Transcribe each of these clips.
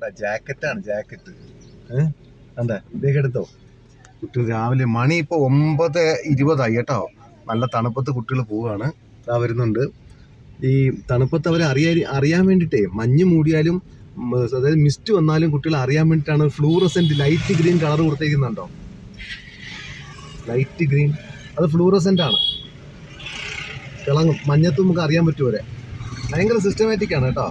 ജാക്കറ്റാണ് jacket. എന്താ ഇതൊക്കെ എടുത്തോ. കുട്ടികൾ രാവിലെ മണി ഇപ്പോൾ 9:20 കേട്ടോ. നല്ല തണുപ്പത്ത് കുട്ടികൾ പോവുകയാണ്. ഇതാ വരുന്നുണ്ട്. ഈ തണുപ്പത്ത് അവരെ അറിയാൻ വേണ്ടിയിട്ടേ മഞ്ഞ് മൂടിയാലും അതായത് മിസ്റ്റ് വന്നാലും കുട്ടികൾ അറിയാൻ വേണ്ടിയിട്ടാണ് ഫ്ലൂറസെന്റ് ലൈറ്റ് ഗ്രീൻ കളർ കൊടുത്തേക്കുന്നുണ്ടോ. ലൈറ്റ് ഗ്രീൻ അത് ഫ്ലൂറസെന്റ് ആണ്. തിളങ്ങും മഞ്ഞത്ത് നമുക്ക് അറിയാൻ പറ്റുമോ. ഭയങ്കര സിസ്റ്റമാറ്റിക് ആണ് കേട്ടോ.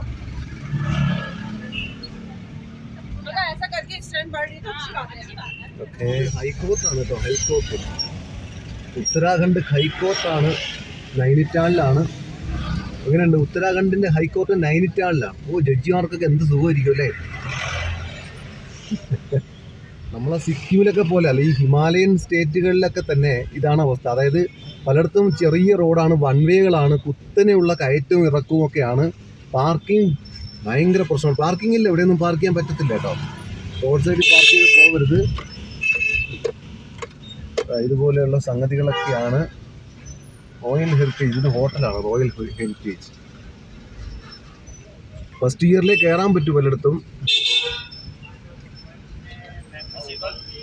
ഓക്കെ ഹൈക്കോർട്ടാണ് കേട്ടോ. ഹൈക്കോർട്ട് ഉത്തരാഖണ്ഡ് ഹൈക്കോർട്ടാണ്. നൈനിറ്റാളിലാണ്. എങ്ങനെയുണ്ട് ഉത്തരാഖണ്ഡിന്റെ ഹൈക്കോർട്ട് നൈനിറ്റാളിലാണ്. ജഡ്ജിമാർക്കൊക്കെ എന്ത് സുഖമായിരിക്കും അല്ലേ. നമ്മളെ സിക്കിമിലൊക്കെ പോലെ അല്ല, ഈ ഹിമാലയൻ സ്റ്റേറ്റുകളിലൊക്കെ തന്നെ ഇതാണ് അവസ്ഥ. അതായത് പലയിടത്തും ചെറിയ റോഡാണ്, വൺ വേകളാണ്, കുത്തനെയുള്ള കയറ്റവും ഇറക്കവും ഒക്കെയാണ്. പാർക്കിംഗ് ഭയങ്കര പ്രശ്നമാണ്. പാർക്കിംഗ് ഇല്ല, എവിടെയൊന്നും പാർക്ക് ചെയ്യാൻ പറ്റത്തില്ല കേട്ടോ. റോഡ് സൈഡിൽ പാർക്ക് ചെയ്ത് പോകരുത്. ഇതുപോലെയുള്ള സംഗതികളൊക്കെയാണ്. റോയൽ ഹെറിറ്റേജ്, ഇത് ഹോട്ടലാണ് റോയൽ ഹെറിറ്റേജ്. ഫസ്റ്റ് ഇയറിലേ കയറാൻ പറ്റും പലയിടത്തും.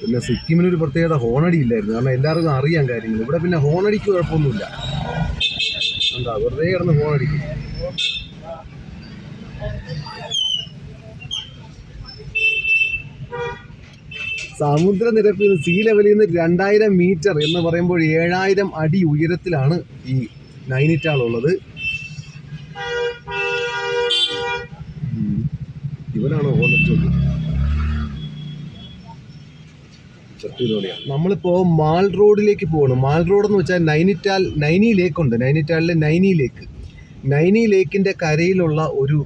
പിന്നെ സിക്കിമിനൊരു പ്രത്യേകത ഹോണടി ഇല്ലായിരുന്നു. കാരണം എല്ലാവർക്കും അറിയാൻ കാര്യങ്ങൾ. ഇവിടെ പിന്നെ ഹോണടിക്ക് കുഴപ്പമൊന്നുമില്ല. എന്താ വെറുതെ കിടന്ന് ഹോണടിക്കും. സമുദ്രനിരപ്പിൽ സീ ലെവലിൽ നിന്ന് 2000 മീറ്റർ എന്ന് പറയുമ്പോൾ 7000 അടി ഉയരത്തിലാണ് ഈ നൈനിറ്റാൾ ഉള്ളത്. ഇവനാണോ ഹോണടിച്ചത്? നമ്മളിപ്പോ മാൾ റോഡിലേക്ക് പോകണം. മാൾ റോഡ് എന്ന് വെച്ചാൽ നൈനി ലേക്ക് ഉണ്ട്. നൈനിറ്റാളിലെ നൈനി ലേക്കിന്റെ കരയിലുള്ള ഒരു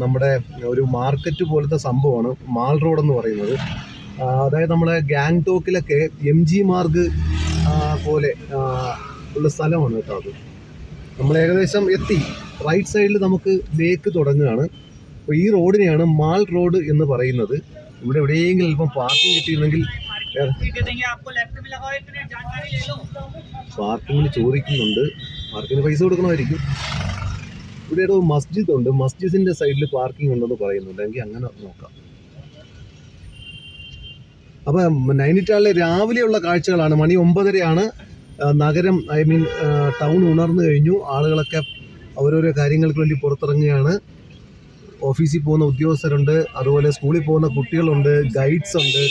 നമ്മുടെ ഒരു മാർക്കറ്റ് പോലത്തെ സംഭവമാണ് മാൾ റോഡ് എന്ന് പറയുന്നത്. അതായത് നമ്മളെ ഗാങ്ടോക്കിലൊക്കെ MG മാർഗ് പോലെ ഉള്ള സ്ഥലമാണ് കേട്ടോ. അത് നമ്മൾ ഏകദേശം എത്തി. റൈറ്റ് സൈഡിൽ നമുക്ക് ലേക്ക് തുടങ്ങുകയാണ്. അപ്പോൾ ഈ റോഡിനെയാണ് മാൾ റോഡ് എന്ന് പറയുന്നത്. ഇവിടെ എവിടെയെങ്കിലും ഇപ്പം പാർക്കിംഗ് കിട്ടിയിരുന്നെങ്കിൽ പാർക്കിങ്ങിന് ചോദിക്കുന്നുണ്ട്. പാർക്കിങ്ങിന് പൈസ കൊടുക്കണമായിരിക്കും. ഇവിടെ ഒരു മസ്ജിദ് ഉണ്ട്. മസ്ജിദിന്റെ സൈഡിൽ പാർക്കിംഗ് ഉണ്ടെന്ന് പറയുന്നുണ്ട്. എങ്കിൽ അങ്ങനെ നോക്കാം. അപ്പം നൈനിറ്റാളിലെ രാവിലെയുള്ള കാഴ്ചകളാണ്. മണി 9:30 നഗരം ടൗൺ ഉണർന്നു കഴിഞ്ഞു. ആളുകളൊക്കെ ഓരോരോ കാര്യങ്ങൾക്ക് വേണ്ടി പുറത്തിറങ്ങുകയാണ്. ഓഫീസിൽ പോകുന്ന ഉദ്യോഗസ്ഥരുണ്ട്, അതുപോലെ സ്കൂളിൽ പോകുന്ന കുട്ടികളുണ്ട്, ഗൈഡ്സ് ഉണ്ട്,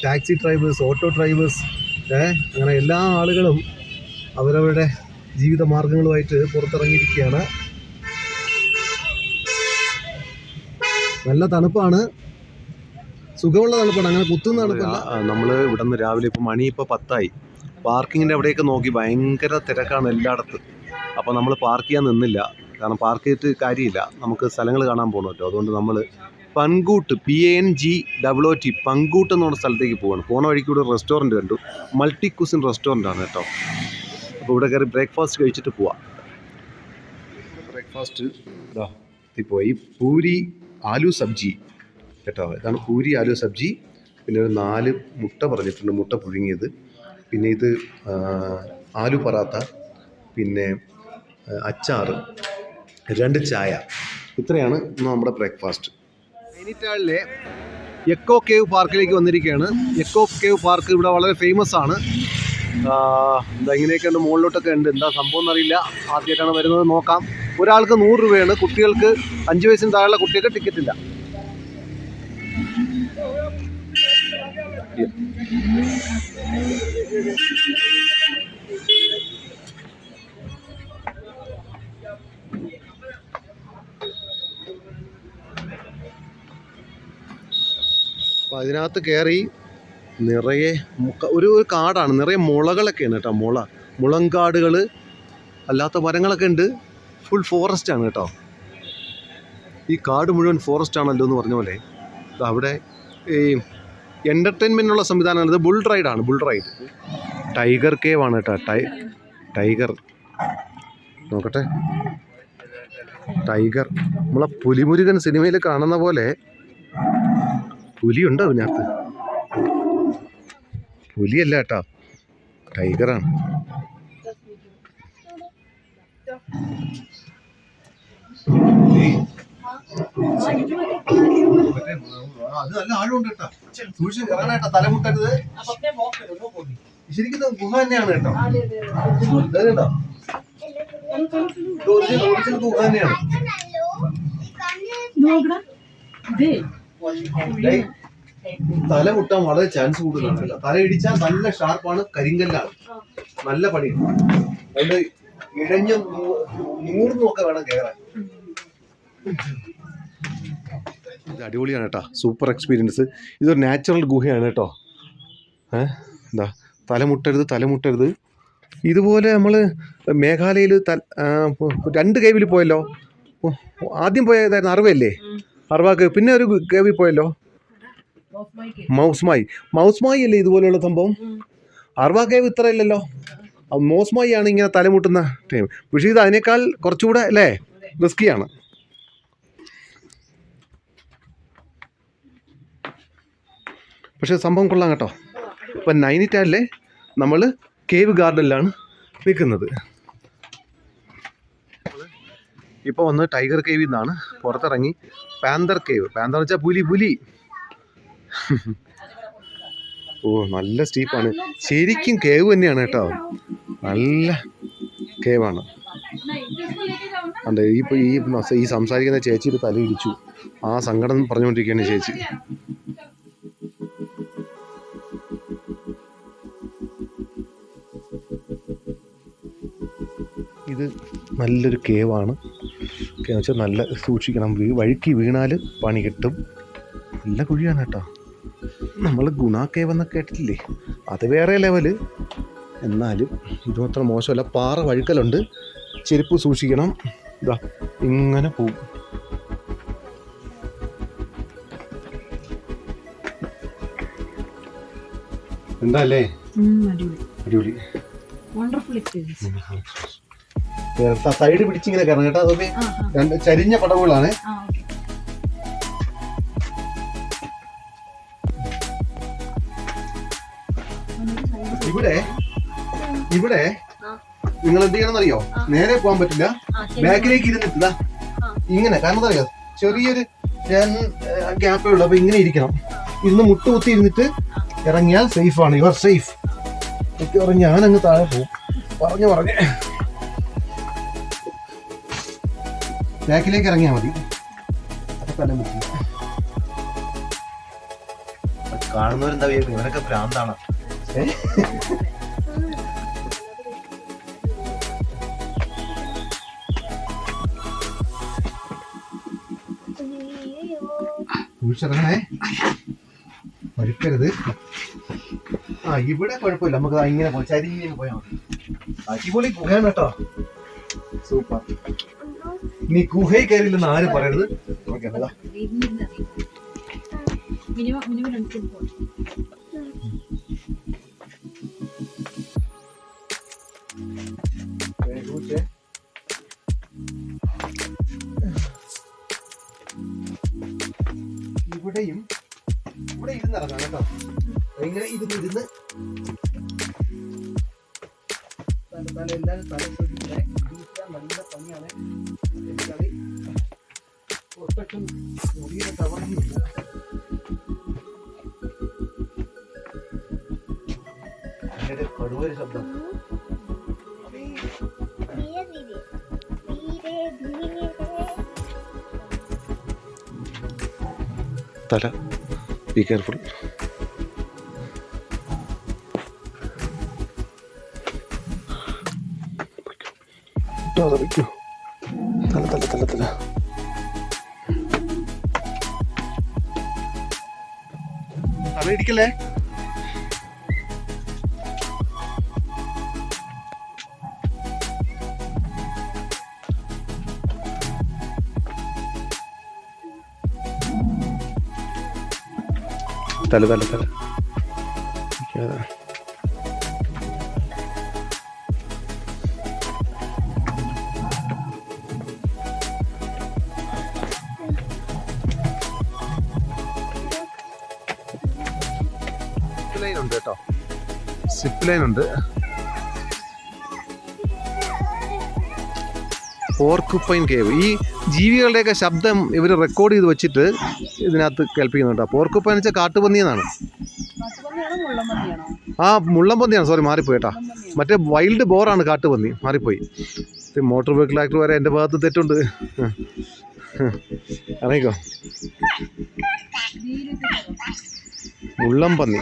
ടാക്സി ഡ്രൈവേഴ്സ്, ഓട്ടോ ഡ്രൈവേഴ്സ്, അങ്ങനെ എല്ലാ ആളുകളും അവരവരുടെ ജീവിത മാർഗങ്ങളുമായിട്ട് പുറത്തിറങ്ങിയിരിക്കുകയാണ്. നല്ല തണുപ്പാണ്, സുഖമുള്ള തണുപ്പാണ്, അങ്ങനെ കുത്തുന്ന തണുപ്പല്ല. നമ്മൾ ഇവിടെ നിന്ന് രാവിലെ മണി 10 പാർക്കിങ്ങിൻ്റെ അവിടെയൊക്കെ നോക്കി ഭയങ്കര തിരക്കാണ് എല്ലായിടത്തും. അപ്പോൾ നമ്മൾ പാർക്ക് ചെയ്യാൻ നിന്നില്ല. കാരണം പാർക്ക് ചെയ്തിട്ട് കാര്യമില്ല, നമുക്ക് സ്ഥലങ്ങൾ കാണാൻ പോകണമല്ലോ. അതുകൊണ്ട് നമ്മൾ പൻഗൂട്ട് PANGOOT പൻഗൂട്ട് എന്ന് പറഞ്ഞ സ്ഥലത്തേക്ക് പോവാണ്. പോണ വഴിക്ക് ഇവിടെ റെസ്റ്റോറൻറ്റ് കണ്ടു. മൾട്ടി കുസിൻ റെസ്റ്റോറൻ്റ് ആണ് കേട്ടോ. അപ്പോൾ ഇവിടെ കയറി ബ്രേക്ക്ഫാസ്റ്റ് കഴിച്ചിട്ട് പോവാം. ബ്രേക്ക്ഫാസ്റ്റ് പോയി പൂരി ആലു സബ്ജി കേട്ടോ. ഇതാണ് പൂരി ആലു സബ്ജി. പിന്നെ ഒരു 4 മുട്ട പറഞ്ഞിട്ടുണ്ട്, മുട്ട പുഴുങ്ങിയത്. പിന്നെ ഇത് ആലു പറാത്ത, പിന്നെ അച്ചാറ്, 2 ചായ. ഇത്രയാണ് നമ്മുടെ ബ്രേക്ക്ഫാസ്റ്റ്. നൈനിറ്റാളിലെ എക്കോ കേവ് പാർക്കിലേക്ക് വന്നിരിക്കുകയാണ്. എക്കോ കേവ് പാർക്ക് ഇവിടെ വളരെ ഫേമസ് ആണ്. ഇങ്ങനെയൊക്കെ ഉണ്ട്, മുകളിലോട്ടൊക്കെ ഉണ്ട്. എന്താ സംഭവം എന്നറിയില്ല, ആദ്യമായിട്ടാണ് വരുന്നത്. നോക്കാം. ഒരാൾക്ക് 100 രൂപയാണ്. കുട്ടികൾക്ക് 5 വയസ്സിന് താഴെയുള്ള കുട്ടികൾക്ക് ടിക്കറ്റ് ഇല്ല. അപ്പോൾ അതിനകത്ത് കയറി നിറയെ ഒരു കാടാണ്, നിറയെ മുളകളൊക്കെയാണ് കേട്ടോ. മുളങ്കാടുകൾ, അല്ലാത്ത മരങ്ങളൊക്കെ ഉണ്ട്. ഫുൾ ഫോറസ്റ്റ് ആണ് കേട്ടോ. ഈ കാട് മുഴുവൻ ഫോറസ്റ്റ് ആണല്ലോ എന്ന് പറഞ്ഞ പോലെ. അവിടെ ഈ എൻ്റർടൈൻമെൻറ്റിനുള്ള സംവിധാനമാണ്. ഇത് ബുൾ റൈഡാണ്, ബുൾ റൈഡ്. ടൈഗർ കേവ് ആണ് കേട്ടോ. ടൈഗർ നോക്കട്ടെ. ടൈഗർ നമ്മളെ പുലിമുരുകൻ സിനിമയിൽ കാണുന്ന പോലെ പുലിയുണ്ടോ അതിനകത്ത്? പുലിയല്ല കേട്ടോ, ടൈഗറാണ്. അത് നല്ല ആഴമുണ്ട് കേട്ടോ. സൂക്ഷിച്ച് കയറാനായിട്ടാ, തലമുട്ടരുത്. ശരിക്കും ഗുഹ തന്നെയാണ് കേട്ടോ. കേട്ടോ ഒറിജിനൽ ഗുഹ തന്നെയാണ്. തല മുട്ടാൻ വളരെ ചാൻസ് കൂടുതലാണ്. തല ഇടിച്ചാൽ നല്ല ഷാർപ്പാണ്, കരിങ്കല്ലാണ്, നല്ല പണിയാണ്. അതുകൊണ്ട് ഇഴഞ്ഞും നൂറിനും ഒക്കെ വേണം കയറാൻ. ഇത് അടിപൊളിയാണ് കേട്ടോ, സൂപ്പർ എക്സ്പീരിയൻസ്. ഇതൊരു നാച്ചുറൽ ഗുഹയാണ് കേട്ടോ. എന്താ തലമുട്ടരുത്. ഇതുപോലെ നമ്മൾ മേഘാലയയിൽ 2 കേവിൽ പോയല്ലോ. ആദ്യം പോയതായിരുന്നു അർവയല്ലേ, അർവ കേവ്. പിന്നെ ഒരു കേവിൽ പോയല്ലോ, മൗസ്മായി അല്ലേ ഇതുപോലെയുള്ള സംഭവം. അർവ കേവ് ഇത്ര ഇല്ലല്ലോ. മൗസ്മായി ആണ് ഇങ്ങനെ തലമുട്ടുന്ന ടൈം. പക്ഷേ ഇത് അതിനേക്കാൾ കുറച്ചുകൂടെ അല്ലേ റിസ്കിയാണ്. പക്ഷേ സംഭവം കൊള്ളാം കേട്ടോ. ഇപ്പം നൈനിറ്റാലിലെ നമ്മൾ കേവ് ഗാർഡനിലാണ് നിൽക്കുന്നത്. ഇപ്പോൾ വന്ന് ടൈഗർ കേവിൽ നിന്നാണ് പുറത്തിറങ്ങി പാന്തർ കേവ്. പാന്തർ വെച്ചാൽ പുലി. ഓ നല്ല സ്റ്റീപ്പാണ്. ശരിക്കും കേവ് തന്നെയാണ് കേട്ടോ, നല്ല കേവാണ്. അതെ, ഈ സംസാരിക്കുന്ന ചേച്ചിയുടെ തലയിടിച്ചു. ആ സങ്കടം പറഞ്ഞുകൊണ്ടിരിക്കുകയാണ് ചേച്ചി. ഇത് നല്ലൊരു കേവാണ്. കേവ് വെച്ചാൽ നല്ല സൂക്ഷിക്കണം, വഴുക്കി വീണാൽ പണി കിട്ടും. നല്ല കുഴിയാണ് കേട്ടോ. നമ്മൾ ഗുണ കേവ് എന്നൊക്കെ കേട്ടിട്ടില്ലേ, അത് വേറെ ലെവല്. എന്നാലും ഇത് മാത്രം മോശമല്ല. പാറ വഴുക്കലുണ്ട്, ചെരുപ്പ് സൂക്ഷിക്കണം. ഇതാ ഇങ്ങനെ പോവും. എന്താ അല്ലേ, അടിപൊളി. സൈഡ് പിടിച്ചിങ്ങനെ കയറണം കേട്ടോ. അതൊക്കെ 2 ചരിഞ്ഞ പടവുകളാണ്. ഇവിടെ നിങ്ങൾ എന്ത് ചെയ്യണം എന്നറിയോ, നേരെ പോകാൻ പറ്റില്ല, ബാക്കിലേക്ക് ഇരുന്നിട്ട് ഇങ്ങനെ. കാരണം എന്താ അറിയോ, ചെറിയൊരു ഗ്യാപ്പേ ഉള്ളൂ. അപ്പൊ ഇങ്ങനെ ഇരിക്കണം, ഇരുന്ന് മുട്ടുകുത്തി ഇരുന്നിട്ട് ഇറങ്ങിയാൽ സേഫ് ആണ്. You are safe. ഞാനങ്ങ് താഴെ പോകും. പറഞ്ഞ് ബാക്കിലേക്ക് ഇറങ്ങിയാൽ മതി. അപ്പൊ തന്നെ മുട്ടില്ല. കാണുന്നവരെന്താ വിചാരിക്കും, ഇവരൊക്കെ ഭ്രാന്താണ്. കുഴിച്ചിറങ്ങണേ, വഴുക്കരുത്. ഇവിടെ കുഴപ്പമില്ല, നമുക്ക് ഇങ്ങനെ പോയി ചരിഞ്ഞ് പോയാൽ മതി. അടിപൊളി ഗുഹയാണ് കേട്ടോ, സൂപ്പർ. നീ ഗുഹയിൽ കയറിയില്ലെന്ന് ആരും പറയരുത്. ഇവിടെ ഇരുന്നിറങ്ങാം കേട്ടോ. ഇങ്ങനെ ഇരുന്ന് എല്ലാവരും തല ശ്രദ്ധിക്കണേ. നല്ല പണിയാണ്. തവണയില്ല. കടുവൊരു ശബ്ദം. തല ബി കെയർഫുൾ. തല ഇടിക്കല്ലേ. തല ലൈൻ ഉണ്ട് കേട്ടോ, സിപ്പ് ലൈൻ ഉണ്ട്. പോർക്കുപ്പൈൻ കേവ്. ഈ ജീവികളുടെയൊക്കെ ശബ്ദം ഇവർ റെക്കോർഡ് ചെയ്ത് വെച്ചിട്ട് ഇതിനകത്ത് കേൾപ്പിക്കുന്നുണ്ട്. പോർക്കുപ്പൈൻ എന്ന് വെച്ചാൽ കാട്ടുപന്നിയെന്നാണ്. ആ മുള്ളംപന്നിയാണ്, സോറി മാറിപ്പോയി കേട്ടാ. മറ്റേ വൈൽഡ് ബോറാണ് കാട്ടുപന്നി, മാറിപ്പോയി. മോട്ടോർ വെഹിക്കിൾ ആക്ട് വരെ എൻ്റെ ഭാഗത്ത് തെറ്റുണ്ട്. അറിയിക്കോ മുള്ളംപന്നി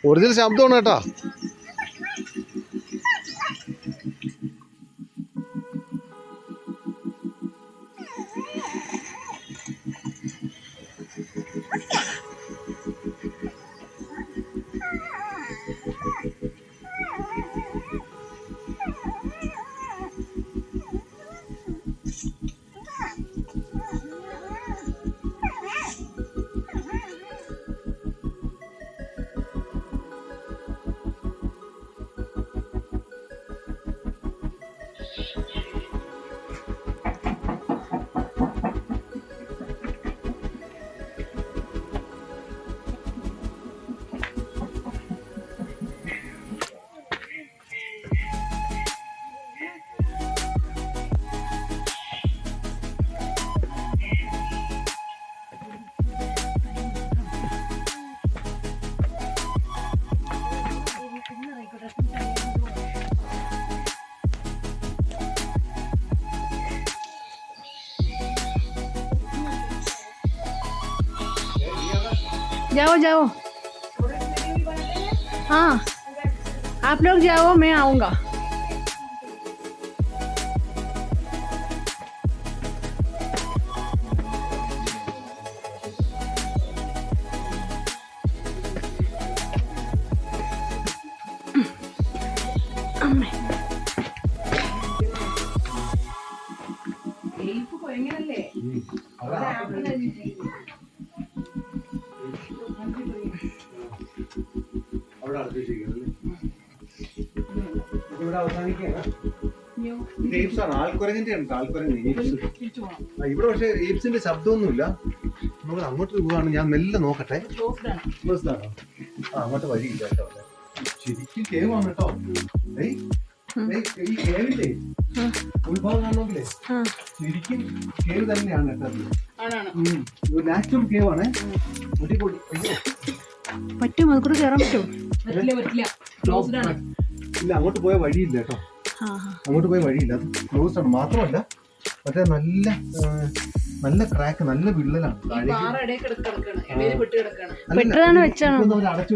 ഒറിജിനൽ ശബ്ദമാണ് കേട്ടാ. जाओ जाओ, हाँ आप लोग जाओ, मैं आऊँगा. ഇവിടെ പക്ഷേ എയ്പ്സിന്റെ ശബ്ദമൊന്നുമില്ല. നമുക്ക് അങ്ങോട്ട് പോവാണ്. ഞാൻ മെല്ലെ നോക്കട്ടെ. അങ്ങോട്ട് വഴിയില്ല കേട്ടോ. ശരിക്കും കേവാണ് കേട്ടോ. ഈ കേവില്ലേ ഉത്ഭവം കാണണമെങ്കിലേ ശരിക്കും കേവ് തന്നെയാണ് കേട്ടോ. നാച്ചുറൽ കേവാണ്. പറ്റും, അത് കൂടെ കയറാൻ പറ്റുമോ? ഇല്ല, അങ്ങോട്ട് പോയ വഴിയില്ല കേട്ടോ. അങ്ങോട്ട് പോയ വഴിയില്ല, അത് ക്ലോസ്ഡ് ആണ്. മാത്രമല്ല മറ്റേ നല്ല ക്രാക്ക്, നല്ല വിള്ളലാണ്. അടച്ചു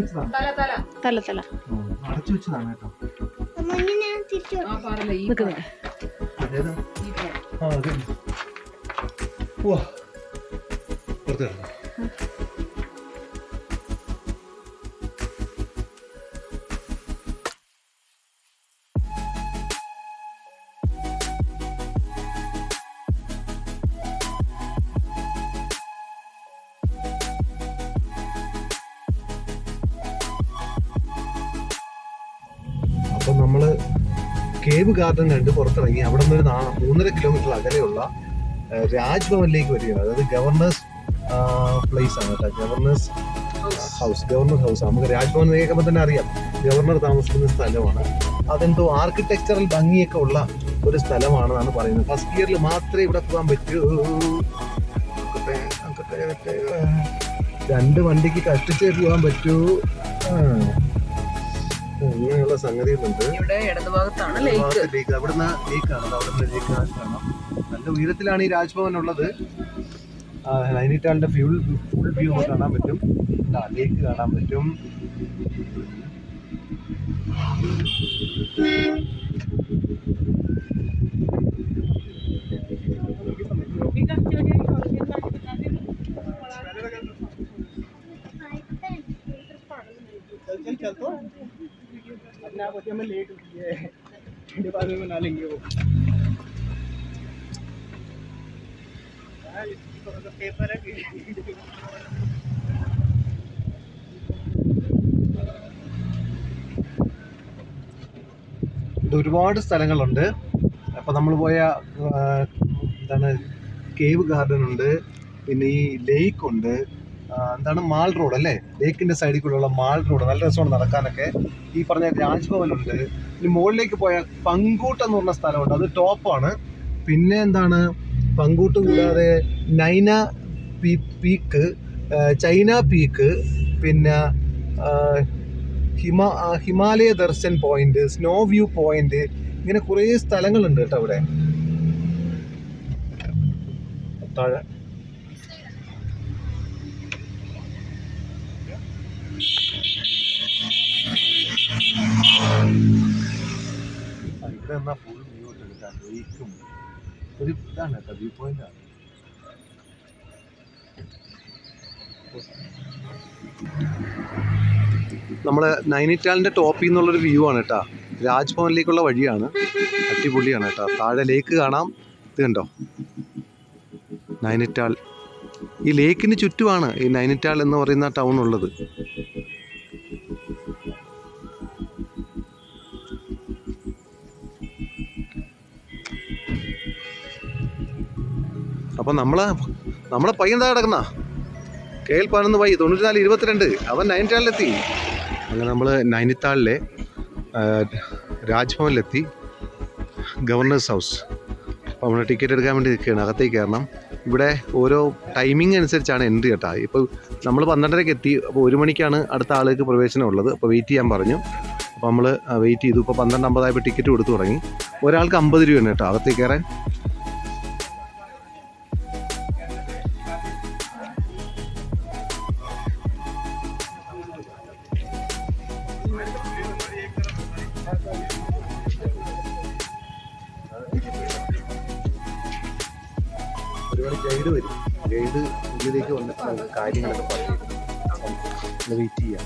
വെച്ചതാണ് കേട്ടോ. അപ്പം നമ്മൾ കേവ് ഗാർഡൻ കണ്ട് പുറത്തിറങ്ങി. അവിടെ നിന്ന് ഒരു 3.5 കിലോമീറ്റർ അകലെയുള്ള രാജ്ഭവനിലേക്ക് വരികയാണ്. അതായത് ഗവർണേഴ്സ് പ്ലേസ് ആണ് കേട്ടോ. Governor's house. നമുക്ക് രാജ്ഭവൻ കേൾക്കുമ്പോൾ തന്നെ അറിയാം ഗവർണർ താമസിക്കുന്ന സ്ഥലമാണ്. അതെന്തോ ആർക്കിടെക്ചറൽ ഭംഗിയൊക്കെ ഉള്ള ഒരു സ്ഥലമാണെന്നാണ് പറയുന്നത്. ഫസ്റ്റ് ഇയറിൽ മാത്രമേ ഇവിടെ പോകാൻ പറ്റൂ. 2 വണ്ടിക്ക് കഷ്ടിച്ചേ പോകാൻ പറ്റൂ. അങ്ങനെയുള്ള സംഗതികളുണ്ട്. അവിടുന്ന് ലേക്കാണ്. നല്ല ഉയരത്തിലാണ് ഈ രാജ്ഭവൻ ഉള്ളത്. നൈനിറ്റാളിന്റെ ഫുൾ വ്യൂ കാണാൻ പറ്റും. ലേക്ക് കാണാൻ പറ്റും. ഒരുപാട് സ്ഥലങ്ങളുണ്ട്. അപ്പം നമ്മൾ പോയ എന്താണ് കേവ് ഗാർഡൻ ഉണ്ട്, പിന്നെ ഈ ലേക്ക് ഉണ്ട്, എന്താണ് മാൾ റോഡ് അല്ലേ, ലേക്കിൻ്റെ സൈഡിൽ കൂടെയുള്ള മാൾ റോഡ്. നല്ല രസമാണ് നടക്കാനൊക്കെ. ഈ പറഞ്ഞ രാജ്ഭവനുണ്ട്. ഇനി മുകളിലേക്ക് പോയാൽ പങ്കൂട്ട് എന്ന് പറഞ്ഞ സ്ഥലമുണ്ട്, അത് ടോപ്പാണ്. പിന്നെ എന്താണ്, പങ്കൂട്ട് കൂടാതെ നൈന പീക്ക്, ചൈന പീക്ക്, പിന്നെ Himalaya Darshan point, snow view point, ഇങ്ങനെ കുറേ സ്ഥലങ്ങളുണ്ട് കേട്ടോ അവിടെ താഴെ. ഇവിടെ എന്നാ ഫുൾ വ്യൂ എടുക്കാൻ ലേക്കും ഒരു ഇതാണ് കേട്ടോ, വ്യൂ പോയിന്റ് ആണ്. നമ്മൾ നൈനിറ്റാലിൻ്റെ ടോപ്പിൽ നിന്നുള്ളൊരു വ്യൂ ആണ് കേട്ടോ. രാജ്ഭവനിലേക്കുള്ള വഴിയാണ്, അടിപൊളിയാണ് കേട്ടോ. താഴെ ലേക്ക് കാണാം, ഇത് കണ്ടോ നൈനിറ്റാൾ. ഈ ലേക്കിന് ചുറ്റുമാണ് ഈ നൈനിറ്റാൾ എന്ന് പറയുന്ന ടൗൺ ഉള്ളത്. അപ്പം നമ്മളെ പയ്യൻ എന്താ കിടക്കുന്ന KL 11 വൈ 9422 അവൻ നൈനിറ്റാളിലെത്തി. അങ്ങനെ നമ്മൾ നൈനിത്താളിലെ രാജ്ഭവനിലെത്തി, ഗവർണേഴ്സ് ഹൗസ്. അപ്പോൾ നമ്മൾ ടിക്കറ്റ് എടുക്കാൻ വേണ്ടി നിൽക്കുകയാണ്, അകത്തേക്ക് കയറണം. ഇവിടെ ഓരോ ടൈമിംഗ് അനുസരിച്ചാണ് എൻട്രി കേട്ടോ. ഇപ്പോൾ നമ്മൾ 12:30 എത്തി, അപ്പോൾ 1 മണിക്കാണ് അടുത്ത ആൾക്ക് പ്രവേശനം ഉള്ളത്. അപ്പോൾ വെയിറ്റ് ചെയ്യാൻ പറഞ്ഞു. അപ്പോൾ നമ്മൾ വെയിറ്റ് ചെയ്തു. ഇപ്പോൾ 12:50 ടിക്കറ്റ് കൊടുത്തു തുടങ്ങി. ഒരാൾക്ക് 50 രൂപയാണ് കേട്ടോ അകത്തേക്ക് കയറാൻ. ഒരുപാട് ഗൈഡ് വരും, ഗൈഡ് ഉള്ളിലേക്ക് വന്നിട്ട് നമുക്ക് കാര്യങ്ങളൊക്കെ പറയും. വെയിറ്റ് ചെയ്യാം.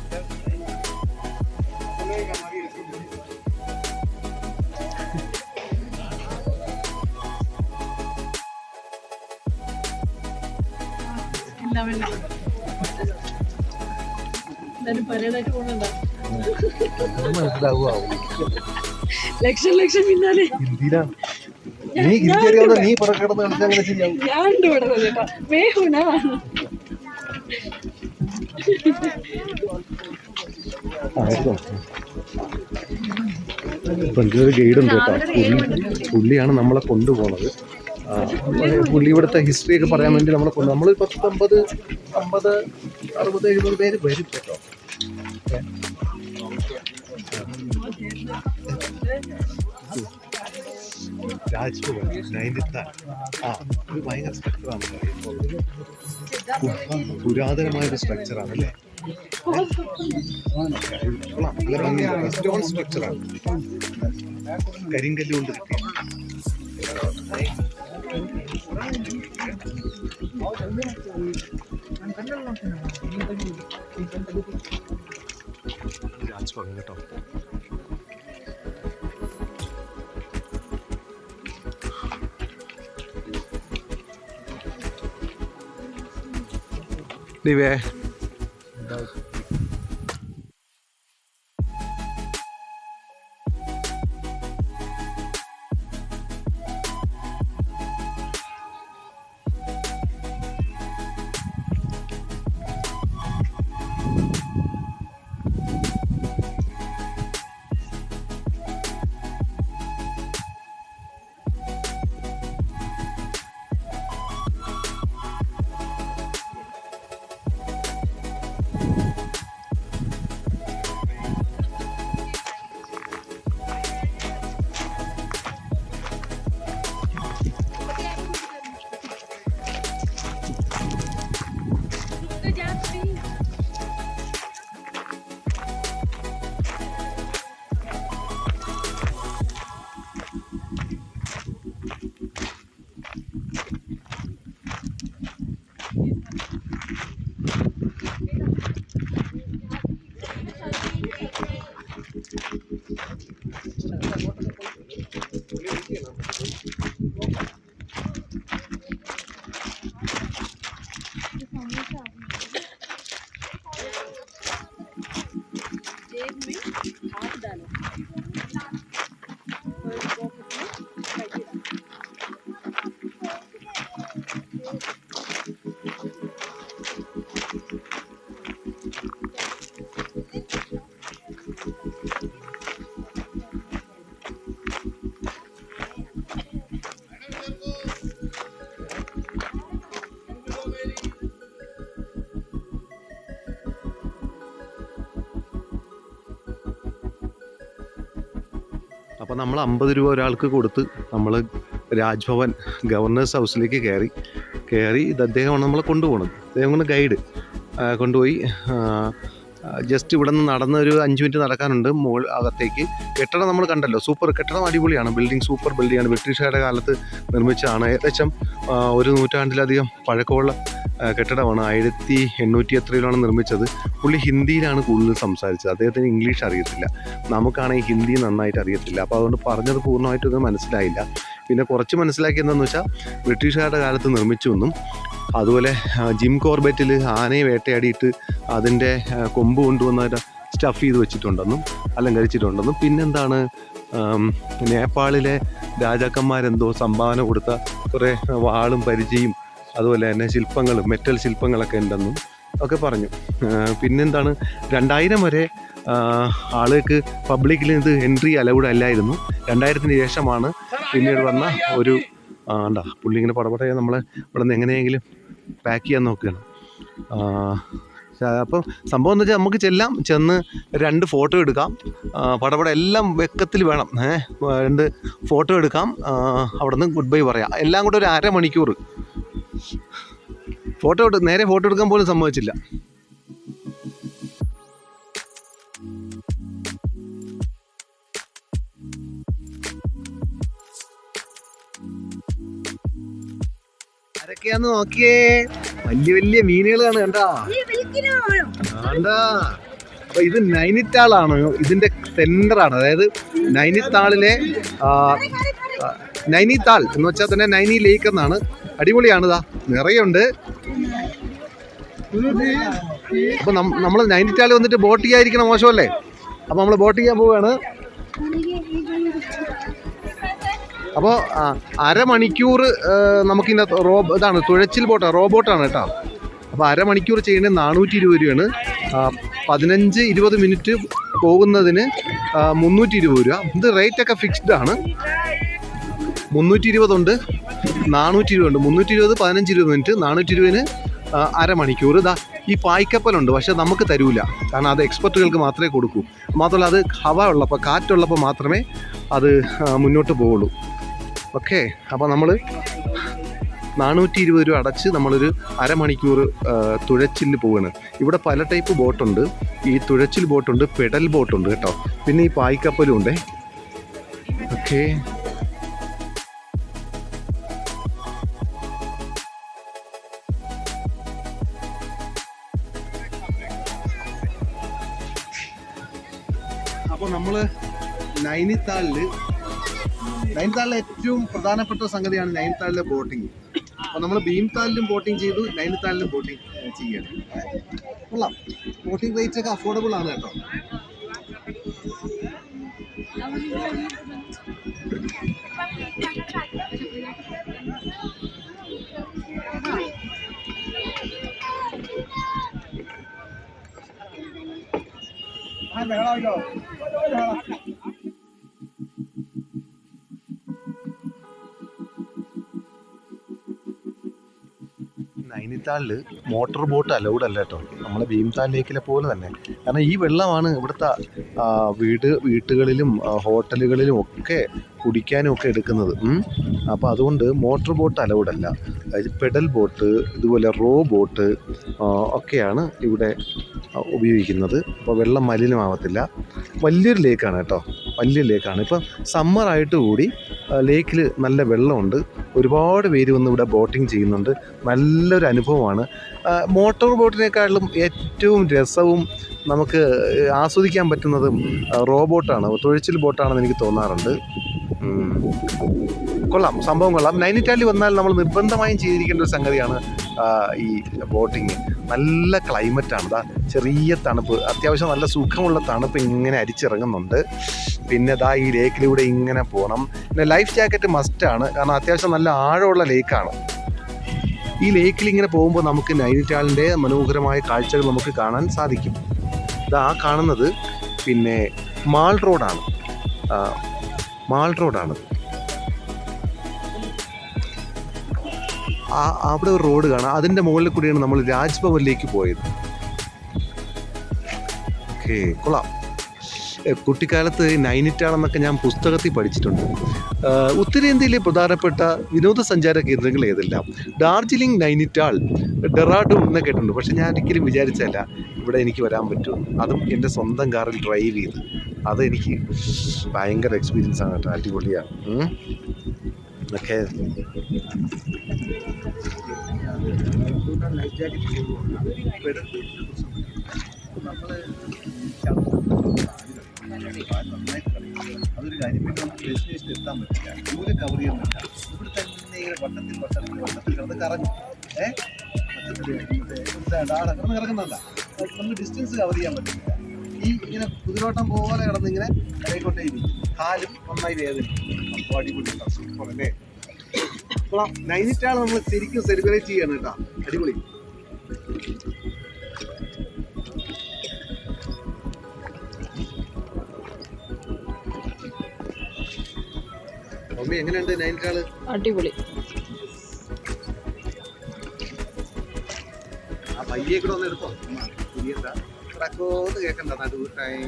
മനസ്സിലാവുക ലക്ഷം പിന്നാലെ ഹിന്ദിയിലാണ്. നീ ഹിന്ദി അറിയാവുന്ന നീ പുറക്കിടന്ന് കളിച്ചാൽ അങ്ങനെ ശരിയാവും. ഒരു ഗൈഡ് ഉണ്ട് കേട്ടോ, പുള്ളിയാണ് നമ്മളെ കൊണ്ടുപോകുന്നത്. പുള്ളി ഇവിടുത്തെ ഹിസ്റ്ററി ഒക്കെ പറയാൻ വേണ്ടി നമ്മളെ നമ്മൾ 10, 50, 60, 70 പേര് വരും കേട്ടോ. രാജ്ഭവൻ നൈനിത്താൽ ഒരു ഭയങ്കര സ്ട്രക്ചറാണ്, പുരാതനമായൊരു സ്ട്രക്ചറാണ് അല്ലേ. നല്ല ഭംഗിയാണ്, സ്റ്റോൺ സ്ട്രക്ചറാണ്, കരിങ്കല്ല് കൊണ്ട് കിട്ടി. രാജ്ഭവൻ കേട്ടോ. ദിവ്യേ അപ്പോൾ നമ്മൾ 50 രൂപ ഒരാൾക്ക് കൊടുത്ത് നമ്മൾ രാജ്ഭവൻ ഗവർണേഴ്സ് ഹൗസിലേക്ക് കയറി ഇത് അദ്ദേഹമാണ് നമ്മളെ കൊണ്ടുപോകുന്നത്. അദ്ദേഹമാണ് ഗൈഡ്. കൊണ്ടുപോയി ജസ്റ്റ് ഇവിടെ നിന്ന് നടന്ന് ഒരു 5 മിനിറ്റ് നടക്കാനുണ്ട് അകത്തേക്ക്. കെട്ടിടം നമ്മൾ കണ്ടല്ലോ, സൂപ്പർ കെട്ടിടം, അടിപൊളിയാണ്. ബിൽഡിംഗ് സൂപ്പർ ബിൽഡിംഗാണ്. ബ്രിട്ടീഷുകാരുടെ കാലത്ത് നിർമ്മിച്ചതാണ്. ഏകദേശം ഒരു നൂറ്റാണ്ടിലധികം പഴക്കമുള്ള കെട്ടിടമാണ്. 1800 എത്രയിലാണ് നിർമ്മിച്ചത്. പുള്ളി ഹിന്ദിയിലാണ് കൂടുതൽ സംസാരിച്ചത്. അദ്ദേഹത്തിന് ഇംഗ്ലീഷ് അറിയത്തില്ല. നമുക്കാണെങ്കിൽ ഹിന്ദി നന്നായിട്ട് അറിയത്തില്ല. അപ്പോൾ അതുകൊണ്ട് പറഞ്ഞത് പൂർണ്ണമായിട്ടൊന്നും മനസ്സിലായില്ല. പിന്നെ കുറച്ച് മനസ്സിലാക്കിയതെന്ന് വെച്ചാൽ ബ്രിട്ടീഷുകാരുടെ കാലത്ത് നിർമ്മിച്ചു എന്നും, അതുപോലെ ജിം കോർബറ്റിൽ ആനയെ വേട്ടയാടിയിട്ട് അതിൻ്റെ കൊമ്പ് കൊണ്ടുവന്ന സ്റ്റഫ് ചെയ്ത് വെച്ചിട്ടുണ്ടെന്നും അലങ്കരിച്ചിട്ടുണ്ടെന്നും, പിന്നെന്താണ് നേപ്പാളിലെ രാജാക്കന്മാരെന്തോ സംഭാവന കൊടുത്ത കുറേ വാളും പരിചയും അതുപോലെ തന്നെ ശില്പങ്ങളും മെറ്റൽ ശില്പങ്ങളൊക്കെ ഉണ്ടെന്നും ഒക്കെ പറഞ്ഞു. പിന്നെന്താണ് 2000 വരെ ആളുകൾക്ക് പബ്ലിക്കിൽ ഇത് എൻട്രി അലൗഡ് അല്ലായിരുന്നു. 2000-ന് ശേഷമാണ് പിന്നീട് വന്ന ഒരു പുള്ളി ഇങ്ങനെ പടപടയെ നമ്മളെ ഇവിടെ നിന്ന് എങ്ങനെയെങ്കിലും പാക്ക് ചെയ്യാൻ നോക്കുകയാണ്. അപ്പം സംഭവം എന്ന് വെച്ചാൽ നമുക്ക് ചെന്ന് 2 ഫോട്ടോ എടുക്കാം. പടപട എല്ലാം വെക്കത്തിൽ വേണം. 2 ഫോട്ടോ എടുക്കാം. അവിടെ നിന്ന് ഗുഡ് ബൈ പറയാം. എല്ലാം കൂടെ ഒരു 1/2 മണിക്കൂർ നേരെ ഫോട്ടോ എടുക്കാൻ പോലും സമ്മതിച്ചില്ല. ആരൊക്കെയാന്ന് നോക്കിയേ, വലിയ മീനുകളാണ് കണ്ടാ. അപ്പൊ ഇത് നൈനിറ്റാളാണ്, ഇതിന്റെ സെന്ററാണ്. അതായത് നൈനിത്താളിലെ നൈനിത്താൾ എന്ന് വെച്ചാൽ തന്നെ നൈനി ലേക്ക് എന്നാണ്. അടിപൊളിയാണ്. നിറയുണ്ട്. അപ്പൊ നമ്മൾ നൈനിറ്റാളിൽ വന്നിട്ട് ബോട്ട് ചെയ്യാതിരിക്കണം, മോശമല്ലേ? അപ്പൊ നമ്മൾ ബോട്ട് ചെയ്യാൻ പോവുകയാണ്. അപ്പോൾ 1/2 മണിക്കൂർ നമുക്കിതിൻ്റെ ഇതാണ് തുഴച്ചിൽ ബോട്ടാണ്, റോബോട്ടാണ് കേട്ടോ. അപ്പോൾ 1/2 മണിക്കൂർ ചെയ്യുന്നത് 420 രൂപയാണ്. 15-20 മിനിറ്റ് പോകുന്നതിന് 320 രൂപ. ഇത് റേറ്റൊക്കെ ഫിക്സ്ഡ് ആണ്. 320 ഉണ്ട്, 420 ഉണ്ട്. 320 15-20 മിനിറ്റ്, 420-ന് 1/2 മണിക്കൂർ. ഈ പായ്ക്കപ്പലുണ്ട്, പക്ഷെ നമുക്ക് തരൂല. കാരണം അത് എക്സ്പെർട്ടുകൾക്ക് മാത്രമേ കൊടുക്കൂ. മാത്രമല്ല അത് ഹവ ഉള്ളപ്പോൾ, കാറ്റുള്ളപ്പോൾ മാത്രമേ അത് മുന്നോട്ട് പോവുള്ളൂ. ഓക്കെ, അപ്പോൾ നമ്മൾ 420 രൂപ അടച്ച് നമ്മളൊരു 1/2 മണിക്കൂർ തുഴച്ചിൽ പോവുകയാണ്. ഇവിടെ പല ടൈപ്പ് ബോട്ടുണ്ട്. ഈ തുഴച്ചിൽ ബോട്ടുണ്ട്, പെഡൽ ബോട്ടുണ്ട് കേട്ടോ. പിന്നെ ഈ പായ്ക്കപ്പലും ഉണ്ട്. ഓക്കെ, അപ്പോൾ നമ്മൾ നൈനിത്താളിലെ ഏറ്റവും പ്രധാനപ്പെട്ട സംഗതിയാണ് നൈനിത്താളിലെ ബോട്ടിങ്. അപ്പോൾ നമ്മൾ ഭീംതാലിലും ബോട്ടിങ് ചെയ്തു, നൈനിത്താളിലും ബോട്ടിങ് ചെയ്യണം. കൊള്ളാം. ബോട്ടിങ് റേറ്റ്സ് ഒക്കെ അഫോർഡബിൾ ആണ് കേട്ടോ. നൈനിത്താളിൽ മോട്ടോർ ബോട്ട് അലൗഡ് അല്ല കേട്ടോ, നമ്മളെ ഭീംതാൽ ലേക്കിലെ പോലെ തന്നെ. കാരണം ഈ വെള്ളമാണ് ഇവിടുത്തെ വീട്ടുകളിലും ഹോട്ടലുകളിലും ഒക്കെ കുടിക്കാനും ഒക്കെ എടുക്കുന്നത്. അപ്പോൾ അതുകൊണ്ട് മോട്ടോർ ബോട്ട് അലൗഡ് അല്ല. അതായത് പെഡൽ ബോട്ട്, ഇതുപോലെ റോ ബോട്ട് ഒക്കെയാണ് ഇവിടെ ഉപയോഗിക്കുന്നത്. അപ്പോൾ വെള്ളം മലിനമാവത്തില്ല. വലിയൊരു ലേക്കാണ് കേട്ടോ, വലിയ ലേക്കാണ്. ഇപ്പം സമ്മറായിട്ട് കൂടി ലേക്കിൽ നല്ല വെള്ളമുണ്ട്. ഒരുപാട് പേര് വന്ന് ഇവിടെ ബോട്ടിങ് ചെയ്യുന്നുണ്ട്. നല്ലൊരു അനുഭവമാണ്. മോട്ടോർ ബോട്ടിനേക്കാളും ഏറ്റവും രസവും നമുക്ക് ആസ്വദിക്കാൻ പറ്റുന്നതും റോബോട്ടാണ്, തുഴച്ചിൽ ബോട്ടാണെന്ന് എനിക്ക് തോന്നാറുണ്ട്. കൊള്ളാം, സംഭവം കൊള്ളാം. നൈനിറ്റാലിൽ വന്നാൽ നമ്മൾ നിർബന്ധമായും ചെയ്തിരിക്കേണ്ട ഒരു സംഗതിയാണ് ഈ ബോട്ടിങ്. നല്ല ക്ലൈമറ്റാണ്. ചെറിയ തണുപ്പ്, അത്യാവശ്യം നല്ല സുഖമുള്ള തണുപ്പ് ഇങ്ങനെ അരിച്ചിറങ്ങുന്നുണ്ട്. പിന്നെ ഈ ലേക്കിലൂടെ ഇങ്ങനെ പോകണം. പിന്നെ ലൈഫ് ജാക്കറ്റ് മസ്റ്റാണ്, കാരണം അത്യാവശ്യം നല്ല ആഴമുള്ള ലേക്കാണ്. ഈ ലേക്കിൽ ഇങ്ങനെ പോകുമ്പോൾ നമുക്ക് നൈനിറ്റാളിൻ്റെ മനോഹരമായ കാഴ്ചകൾ നമുക്ക് കാണാൻ സാധിക്കും. കാണുന്നത് പിന്നെ മാൾ റോഡാണ്. അവിടെ ഒരു റോഡ് കാണാം. അതിൻ്റെ മുകളിൽ കൂടിയാണ് നമ്മൾ രാജ്ഭവനിലേക്ക് പോയത്. ഓക്കെ, കൊള്ളാം. കുട്ടിക്കാലത്ത് നൈനിറ്റാൾ എന്നൊക്കെ ഞാൻ പുസ്തകത്തിൽ പഠിച്ചിട്ടുണ്ട്. ഉത്തരേന്ത്യയിലെ പ്രധാനപ്പെട്ട വിനോദസഞ്ചാര കേന്ദ്രങ്ങൾ ഏതെല്ലാം? ഡാർജിലിംഗ്, നൈനിറ്റാൾ, ഡെറാഡൂൺ എന്ന് കേട്ടിട്ടുണ്ട്. പക്ഷെ ഞാൻ ഒരിക്കലും വിചാരിച്ചല്ല ഇവിടെ എനിക്ക് വരാൻ പറ്റും, അതും എൻ്റെ സ്വന്തം കാറിൽ ഡ്രൈവ് ചെയ്ത്. അതെനിക്ക് ഭയങ്കര എക്സ്പീരിയൻസ് ആണ് കേട്ടോ, അടിപൊളിയാണ്. ഓക്കെ, അതൊരു കാര്യം. പിന്നെ നമുക്ക് ഡെസ്റ്റിനേഷൻ എത്താൻ പറ്റില്ല, ദൂരെ കവർ ചെയ്യാൻ പറ്റില്ല. ഇവിടെ തന്നെ ഇങ്ങനെ വട്ടത്തിൽ കിടന്ന് കറങ്ങും. കിടക്കുന്നുണ്ട, നമുക്ക് ഡിസ്റ്റൻസ് കവർ ചെയ്യാൻ പറ്റില്ല. ഈ ഇങ്ങനെ കുതിരോട്ടം പോലെ കിടന്നിങ്ങനെ കരയിക്കോട്ടേ ഇരിക്കും, കാലും നന്നായി വേദനിക്കും. അപ്പോൾ അടിപൊളി സൂപ്പർ അല്ലേ. അപ്പോൾ നൈനിറ്റാൾ നമ്മൾ ശരിക്കും സെലിബ്രേറ്റ് ചെയ്യണം കേട്ടോ, അടിപൊളി. മമ്മി എങ്ങനെയുണ്ട് നൈനിറ്റാൾ? അടിപൊളി. ആ പയ്യെ കൂടെ ഒന്ന് എടുത്തോ, പുതിയതാ കിടക്കോന്ന് കേൾക്കണ്ട നടുവിട്ടായി.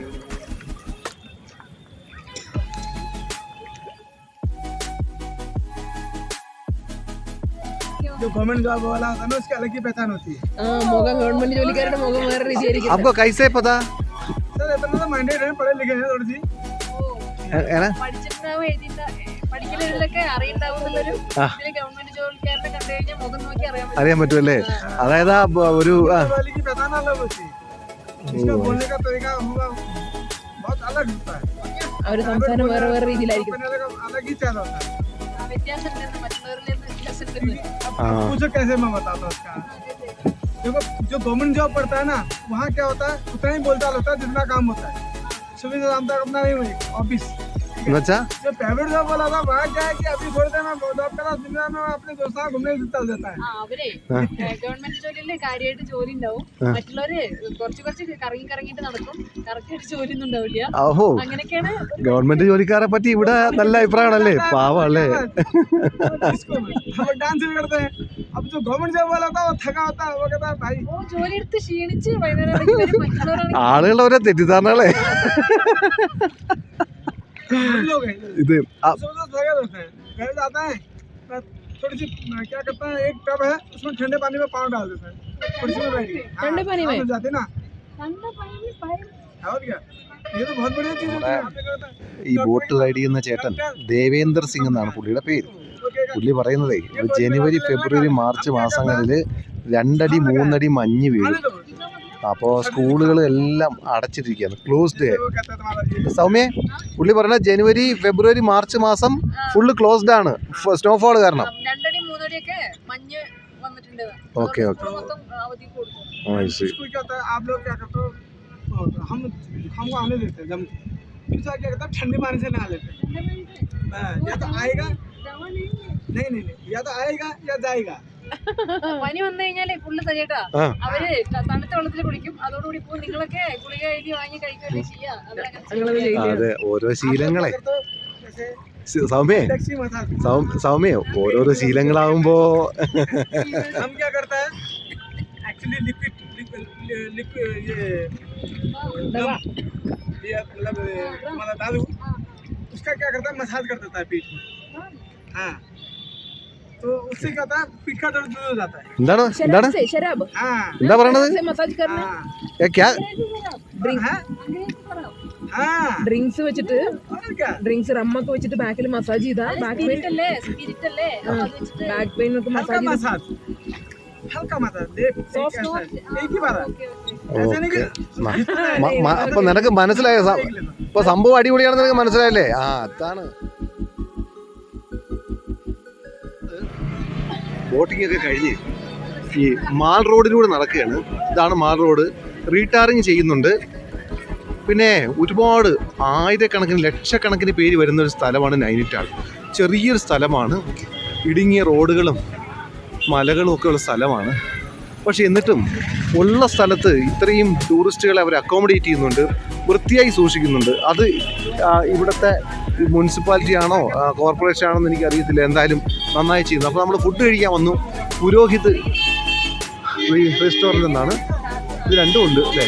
जो गवर्नमेंट जॉब वाला होता है ना, उसकी अलग ही पहचान होती है. മുഖം ഗവൺമെന്റ് ജോലിക്കാരുടെ മുഖം വേറെ രീതിയായിരിക്കും. आपको कैसे पता? सर इतना तो माइंडेड है, पढ़े लिखे हैं थोड़ी सी. है ना? പഠിച്ചിട്ടുണ്ടാവും, പഠിക്കലൊക്കെ അറിയണ്ടാവുന്നൊരു ഗവൺമെന്റ് ജോലിക്കാരുടെ കണ്ടു കഴിഞ്ഞാൽ മുഖം നോക്കി അറിയാൻ പറ്റുമല്ലേ? അതായത് ഒരു वाली की पहचान अलग होती है, इसका बोलने का तरीका होगा बहुत अलग होता है. അവര് സംസാരം വേറെ വേറെ രീതിയിലായിരിക്കും. अलग ही चाल होता है. വ്യത്യാസം ഉണ്ടെന്ന് മറ്റുള്ളവരിൽ നിന്ന് വ്യത്യാസം ഉണ്ടെന്ന്. पूछो कैसे मैं बताता हूँ उसका. देखो जो गवर्नमेंट जॉब पड़ता है ना, वहाँ क्या होता है, उतना ही बोलचाल होता है जितना काम होता है. सुबह से शाम तक अपना नहीं ऑफिस. എന്നുവെച്ചാ जो प्राइवेट जॉब वाला था, वहाँ क्या है कि अभी थोड़ी देर में जॉब करा, दुनिया में अपने दोस्तों घूमने चल देता है. അവരെ ഗവൺമെന്റ് ജോലിയില് കാര്യമായിട്ട് ജോലി ഉണ്ടാവും, മറ്റുള്ളവര് കുറച്ച് കറങ്ങിയിട്ട് നടക്കും, കറക്റ്റായിട്ട് ജോലി ഒന്നും ഉണ്ടാവില്ല. ഓഹോ, അങ്ങനെയൊക്കെയാണ്. ഗവൺമെന്റ് ജോലിക്കാരെ പറ്റി ഇവിടെ നല്ല അഭിപ്രായമാണല്ലേ, പാവല്ലേ. डांस भी करते हैं. अब जो गवर्नमेंट जॉब वाला था वो थका होता है, वो कहता है भाई ജോലി എടുത്ത് ക്ഷീണിച്ച് വൈകുന്നേരം ആളുകളുടെ ഓരോ തെറ്റിദ്ധാരണകളെ. लोग हैं ഇത് घर जाता है, थोड़ी सी क्या करता है, एक टब है उसमें ठंडे पानी में पाँव डाल देता है, कुर्सी में बैठ के. ठंडे पानी में जाते ना, और क्या, ये तो बहुत बढ़िया चीज होती है. ഈ ബോട്ട് റൈഡ് ചെയ്യുന്ന ചേട്ടൻ ദേവേന്ദർ സിംഗ് എന്നാണ് പുള്ളിയുടെ പേര്. പുള്ളി പറയുന്നതേ ജനുവരി, ഫെബ്രുവരി, മാർച്ച് മാസങ്ങളിൽ 2 അടി 3 അടി മഞ്ഞ് വീഴും. അപ്പോൾ സ്കൂളുകൾ എല്ലാം അടച്ചിട്ടിരിക്കുകയാണ്, ക്ലോസ്ഡ്. സൗമ്യ പുള്ളി പറഞ്ഞ ജനുവരി, ഫെബ്രുവരി, മാർച്ച് മാസം ഫുള്ള് ക്ലോസ്ഡ് ആണ്, സ്നോഫോൾ കാരണം. 2 അടി 3 അടിയൊക്കെ മഞ്ഞ് വന്നിട്ടുണ്ട്. ഓക്കെ ഓക്കെ, इसको क्या होता है, आप लोग क्या करते हो, हमको आने देते हैं, फिर क्या करता है, ठंडे पानी से नहा लेते हैं. या तो आएगा, नहीं, या तो आएगा या जाएगा. പനി വന്നു കഴിഞ്ഞാലേ ഫുള്ള് സജേട്ടാ അവര് തണുത്ത വെള്ളത്തിൽ കുളിക്കും. അതോടുകൂടി ഇപ്പോൾ നിങ്ങളൊക്കെ ഗുളിക എഴുതി വാങ്ങി കഴിക്കുകയല്ലേ ചെയ്യാ. അതെ, ഓരോ ശീലങ്ങളെ. സൗമ്യ ഓരോരോ ശീലങ്ങളാവുമ്പോ हम क्या करता है, एक्चुअली लिक्विड ये मतलब हमारा दादू उसका क्या करता है, मसाज कर देता है पीठ में. हाँ, तो उससे क्या होता है, पीठ का दर्द दूर हो जाता है. എന്താണ് ശരാബ് എന്താ പറയണത്? മസാജ് ഡ്രിങ്ക്സ് വെച്ചിട്ട്, ഡ്രിങ്ക്സ് റമ്മൊക്കെ വെച്ചിട്ട് ബാക്കിൽ മസാജ് ചെയ്താ ബാക്ക് പെയിൻ ഒക്കെ മസാജ്. हल्का मसाज, एक ही बार है. അപ്പൊ നിനക്ക് മനസ്സിലായോ ഇപ്പൊ സംഭവം അടിപൊളിയാണെന്ന് നിനക്ക് മനസ്സിലായല്ലേ? ആ, അതാണ്. ബോട്ടിംഗ് ഒക്കെ കഴിഞ്ഞ് ഈ മാൾ റോഡിലൂടെ നടക്കുകയാണ്. ഇതാണ് മാൾ റോഡ്. റീടാറിങ് ചെയ്യുന്നുണ്ട്. പിന്നെ ഒരുപാട് ആയിരക്കണക്കിന് ലക്ഷക്കണക്കിന് പേര് വരുന്നൊരു സ്ഥലമാണ് നൈനിറ്റാൾ. ചെറിയൊരു സ്ഥലമാണ്, ഇടുങ്ങിയ റോഡുകളും മലകളും ഒക്കെ ഉള്ള സ്ഥലമാണ്. പക്ഷെ എന്നിട്ടും ഉള്ള സ്ഥലത്ത് ഇത്രയും ടൂറിസ്റ്റുകളെ അവർ അക്കോമഡേറ്റ് ചെയ്യുന്നുണ്ട്, വൃത്തിയായി സൂക്ഷിക്കുന്നുണ്ട്. അത് ഇവിടുത്തെ മുനിസിപ്പാലിറ്റി ആണോ കോർപ്പറേഷൻ ആണോ എന്ന് എനിക്കറിയത്തില്ല, എന്തായാലും നന്നായി ചെയ്യുന്നു. അപ്പോൾ നമ്മൾ ഫുഡ് കഴിക്കാൻ വന്നു, പുരോഹിത് റെസ്റ്റോറൻ്റ് എന്നാണ്. ഇത് രണ്ടും ഉണ്ട് അല്ലേ.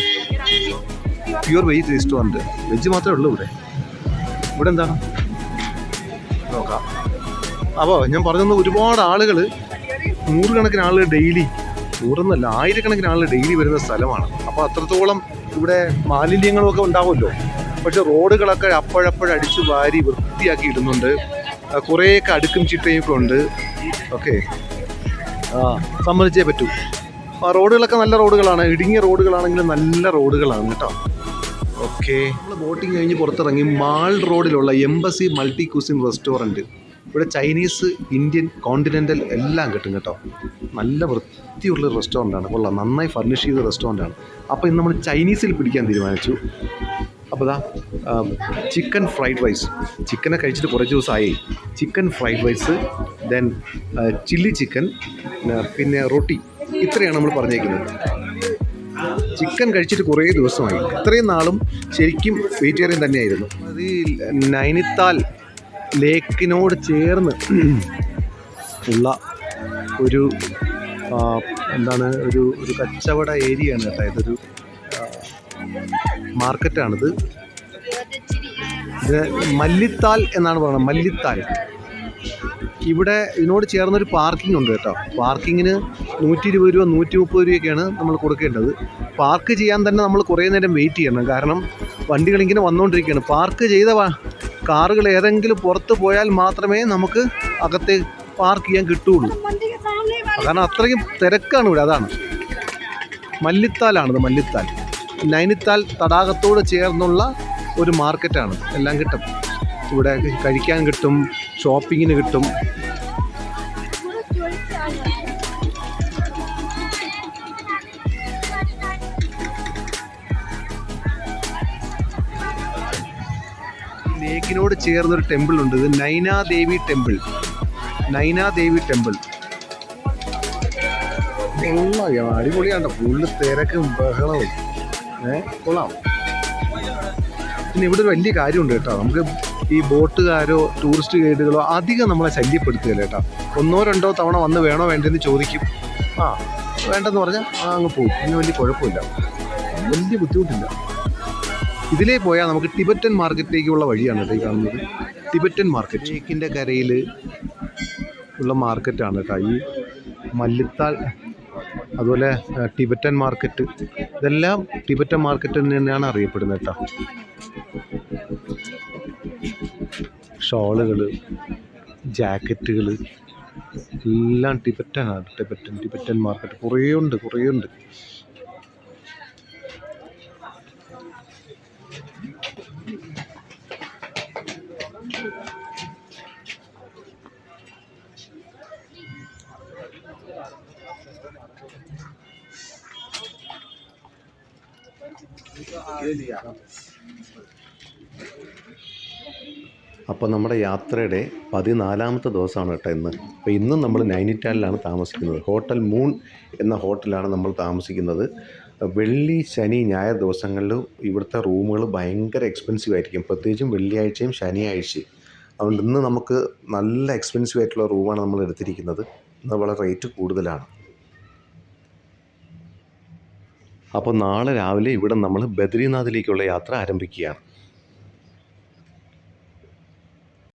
Pure veg restaurant. വെജ് മാത്രമേ ഉള്ളൂ ഇവിടെ. ഇവിടെ എന്താണ് നോക്കാം. അപ്പോൾ ഞാൻ പറഞ്ഞത് ഒരുപാട് ആളുകൾ, നൂറുകണക്കിന് ആളുകൾ ഡെയിലി, നൂറൊന്നല്ല ആയിരക്കണക്കിന് ആളുകൾ ഡെയിലി വരുന്ന സ്ഥലമാണ്. അപ്പോൾ അത്രത്തോളം ഇവിടെ മാലിന്യങ്ങളൊക്കെ ഉണ്ടാവുമല്ലോ. പക്ഷെ റോഡുകളൊക്കെ അപ്പോഴപ്പോഴടിച്ച് വാരി വൃത്തിയാക്കി ഇടുന്നുണ്ട്. കുറേയൊക്കെ അടുക്കും ചിട്ടയൊക്കെ ഉണ്ട്. ഓക്കെ, സമ്മതിച്ചേ പറ്റൂ. ആ റോഡുകളൊക്കെ നല്ല റോഡുകളാണ്, ഇടുങ്ങിയ റോഡുകളാണെങ്കിലും നല്ല റോഡുകളാണ് കേട്ടോ. ഓക്കെ, നമ്മൾ ബോട്ടിങ് കഴിഞ്ഞ് പുറത്തിറങ്ങി മാൾ റോഡിലുള്ള എംബസി മൾട്ടി ക്യൂസിൻ റെസ്റ്റോറൻറ്റ്. ഇവിടെ ചൈനീസ്, ഇന്ത്യൻ, കോണ്ടിനെൻ്റൽ എല്ലാം കിട്ടും കേട്ടോ. നല്ല വൃത്തിയുള്ള റെസ്റ്റോറൻ്റാണ്, കൊള്ളാം, നന്നായി ഫർണിഷ് ചെയ്ത റെസ്റ്റോറൻ്റാണ്. അപ്പോൾ ഇന്ന് നമ്മൾ ചൈനീസിൽ പിടിക്കാൻ തീരുമാനിച്ചു. അപ്പോൾ ഇതാ ചിക്കൻ ഫ്രൈഡ് റൈസ്, ചിക്കനെ കഴിച്ചിട്ട് കുറച്ച് ദിവസമായി. Chicken fried rice, then chilli chicken, പിന്നെ റൊട്ടി, ഇത്രയാണ് നമ്മൾ പറഞ്ഞേക്കുന്നത്. ചിക്കൻ കഴിച്ചിട്ട് കുറേ ദിവസമായി. ഇത്രയും നാളും ശരിക്കും വെജിറ്റേറിയൻ തന്നെയായിരുന്നു. അത് നൈനിത്താൽ ലേക്കിനോട് ചേർന്ന് ഉള്ള ഒരു എന്താണ് ഒരു കച്ചവട ഏരിയയാണ് കേട്ടോ. ഇതൊരു മാർക്കറ്റാണിത്. ഇത് മല്ലിത്താൽ എന്നാണ് പറയുന്നത്, മല്ലിത്താൽ. ഇവിടെ ഇതിനോട് ചേർന്നൊരു പാർക്കിംഗ് ഉണ്ട് കേട്ടോ. പാർക്കിങ്ങിന് 120 രൂപ 130 രൂപയൊക്കെയാണ് നമ്മൾ കൊടുക്കേണ്ടത്. പാർക്ക് ചെയ്യാൻ തന്നെ നമ്മൾ കുറേ നേരം വെയിറ്റ് ചെയ്യണം, കാരണം വണ്ടികളിങ്ങനെ വന്നുകൊണ്ടിരിക്കുകയാണ്. പാർക്ക് ചെയ്ത കാറുകൾ ഏതെങ്കിലും പുറത്ത് പോയാൽ മാത്രമേ നമുക്ക് അകത്തെ പാർക്ക് ചെയ്യാൻ കിട്ടുകയുള്ളൂ, കാരണം അത്രയും തിരക്കാണ് ഇവിടെ. അതാണ് മല്ലിത്താലാണിത്, മല്ലിത്താൽ. നൈനിത്താൽ തടാകത്തോട് ചേർന്നുള്ള ഒരു മാർക്കറ്റാണ്. എല്ലാം കിട്ടും ഇവിടെ, കഴിക്കാൻ കിട്ടും, ഷോപ്പിങ്ങിന് കിട്ടും. ലേക്കിനോട് ചേർന്നൊരു ടെമ്പിൾ ഉണ്ട്. ഇത് നൈനാദേവി ടെമ്പിൾ. നൈനാദേവി ടെമ്പിൾ അടിപൊളിയാണ്. ഫുള്ള് തിരക്കും ബഹളവും. കൊള്ളാം. പിന്നെ ഇവിടെ ഒരു വലിയ കാര്യമുണ്ട് കേട്ടോ. നമുക്ക് ഈ ബോട്ടുകാരോ ടൂറിസ്റ്റ് ഗൈഡുകളോ അധികം നമ്മളെ ശല്യപ്പെടുത്തുകയില്ല കേട്ടോ. 1-2 തവണ വന്ന് വേണോ വേണ്ടെന്ന് ചോദിക്കും. വേണ്ടെന്ന് പറഞ്ഞാൽ അങ്ങ് പോകും. അതിന് വലിയ കുഴപ്പമില്ല, വലിയ ബുദ്ധിമുട്ടില്ല. ഇതിലേ പോയാൽ നമുക്ക് ടിബറ്റൻ മാർക്കറ്റിലേക്കുള്ള വഴിയാണ് കേട്ടോ ഈ കാണുന്നത്. ടിബറ്റൻ മാർക്കറ്റ് ലേക്കിൻ്റെ കരയിൽ ഉള്ള മാർക്കറ്റാണ് കേട്ടോ ഈ മല്ലിത്താൽ. അതുപോലെ ടിബറ്റൻ മാർക്കറ്റ്, ഇതെല്ലാം ടിബറ്റൻ മാർക്കറ്റ് തന്നെയാണ് അറിയപ്പെടുന്നത് കേട്ടോ. ഷോളുകൾ, ജാക്കറ്റുകൾ എല്ലാം ടിബറ്റനാണ്. ടിബറ്റൻ മാർക്കറ്റ് കുറേ ഉണ്ട്. അപ്പോൾ നമ്മുടെ യാത്രയുടെ 14ാമത്തെ ദിവസമാണ് കേട്ടോ ഇന്ന്. അപ്പോൾ ഇന്നും നമ്മൾ നൈനിറ്റാലിലാണ് താമസിക്കുന്നത്. ഹോട്ടൽ മൂൺ എന്ന ഹോട്ടലാണ് നമ്മൾ താമസിക്കുന്നത്. വെള്ളി, ശനി, ഞായർ ദിവസങ്ങളിൽ ഇവിടുത്തെ റൂമുകൾ ഭയങ്കര എക്സ്പെൻസീവ് ആയിരിക്കും, പ്രത്യേകിച്ചും വെള്ളിയാഴ്ചയും ശനിയാഴ്ചയും. അതുകൊണ്ട് ഇന്ന് നമുക്ക് നല്ല എക്സ്പെൻസീവ് ആയിട്ടുള്ള റൂമാണ് നമ്മൾ എടുത്തിരിക്കുന്നത്. ഇന്ന് വളരെ റേറ്റ് കൂടുതലാണ്. അപ്പോൾ നാളെ രാവിലെ ഇവിടെ നമ്മൾ ബദ്രിനാഥിലേക്കുള്ള യാത്ര ആരംഭിക്കുകയാണ്.